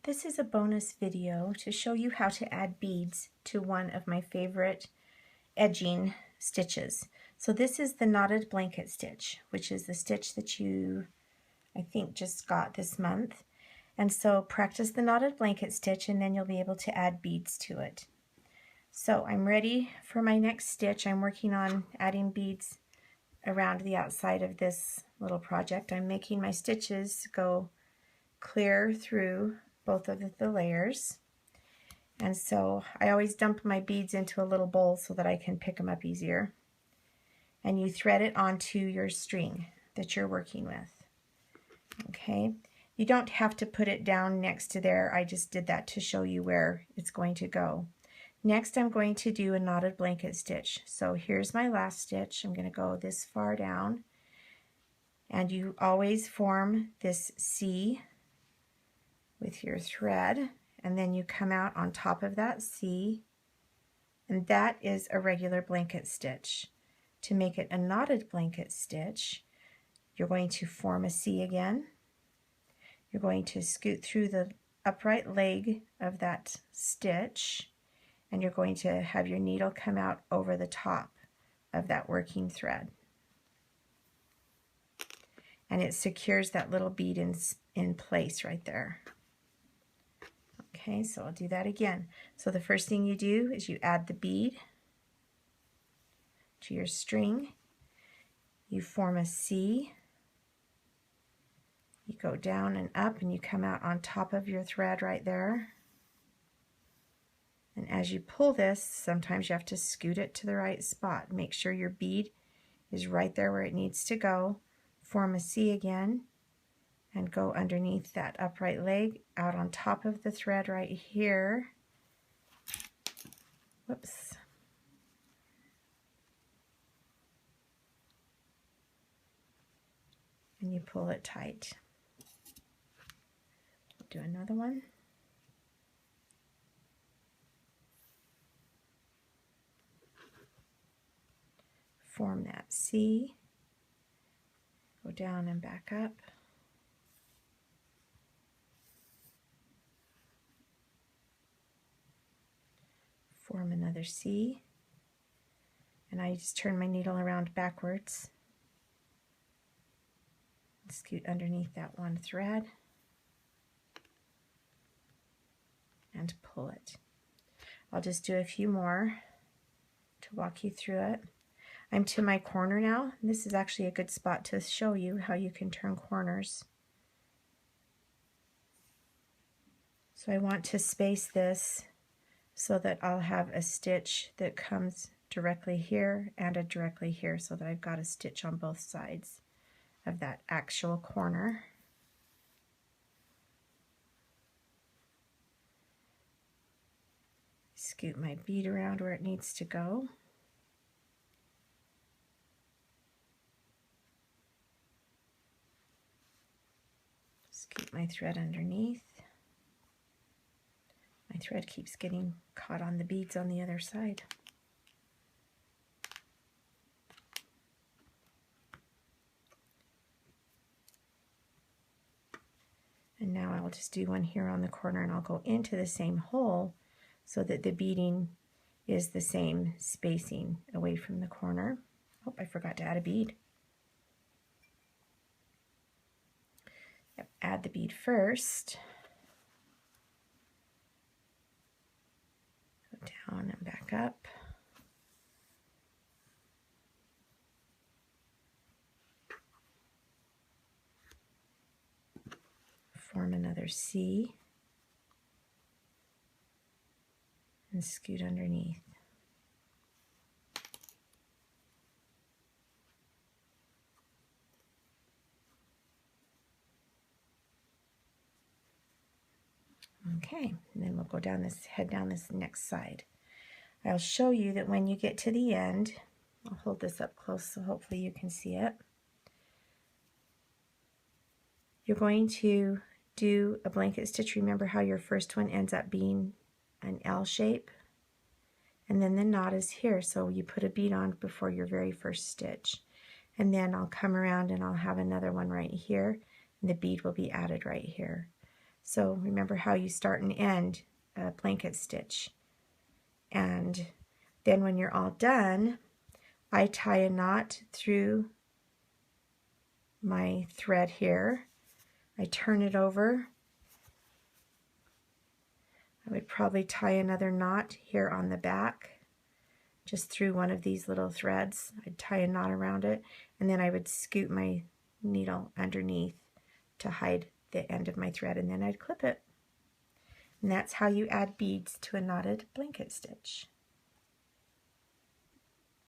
This is a bonus video to show you how to add beads to one of my favorite edging stitches. So this is the knotted blanket stitch, which is the stitch that you, I think, just got this month. And so practice the knotted blanket stitch and then you'll be able to add beads to it. So I'm ready for my next stitch. I'm working on adding beads around the outside of this little project. I'm making my stitches go clear through both of the layers, and so I always dump my beads into a little bowl so that I can pick them up easier. And you thread it onto your string that you're working with. Okay, you don't have to put it down next to there. I just did that to show you where it's going to go. Next I'm going to do a knotted blanket stitch. So here's my last stitch. I'm going to go this far down, and you always form this C with your thread, and then you come out on top of that C, and that is a regular blanket stitch. To make it a knotted blanket stitch, you're going to form a C again. You're going to scoot through the upright leg of that stitch, and you're going to have your needle come out over the top of that working thread. And it secures that little bead in place right there. Okay, so I'll do that again. So the first thing you do is you add the bead to your string. You form a C. You go down and up, and you come out on top of your thread right there. And as you pull this, sometimes you have to scoot it to the right spot. Make sure your bead is right there where it needs to go. Form a C again, and go underneath that upright leg, out on top of the thread right here. Whoops. And you pull it tight. Do another one. Form that C. Go down and back up. Form another C, and I just turn my needle around backwards, scoot underneath that one thread, and pull it. I'll just do a few more to walk you through it. I'm to my corner now, and this is actually a good spot to show you how you can turn corners. So I want to space this so that I'll have a stitch that comes directly here and a directly here, so that I've got a stitch on both sides of that actual corner. Scoot my bead around where it needs to go. Scoot my thread underneath. My thread keeps getting caught on the beads on the other side. And now I'll just do one here on the corner, and I'll go into the same hole so that the beading is the same spacing away from the corner. Oh, I forgot to add a bead. Yep, add the bead first. Down and back up. Form another C and scoot underneath. Okay, and then we'll go down this, head down this next side. I'll show you that when you get to the end, I'll hold this up close so hopefully you can see it. You're going to do a blanket stitch. Remember how your first one ends up being an L shape? And then the knot is here, so you put a bead on before your very first stitch. And then I'll come around and I'll have another one right here, and the bead will be added right here. So remember how you start and end a blanket stitch. And then when you're all done, I tie a knot through my thread here. I turn it over. I would probably tie another knot here on the back, just through one of these little threads. I'd tie a knot around it, and then I would scoot my needle underneath to hide the end of my thread, and then I'd clip it. And that's how you add beads to a knotted blanket stitch.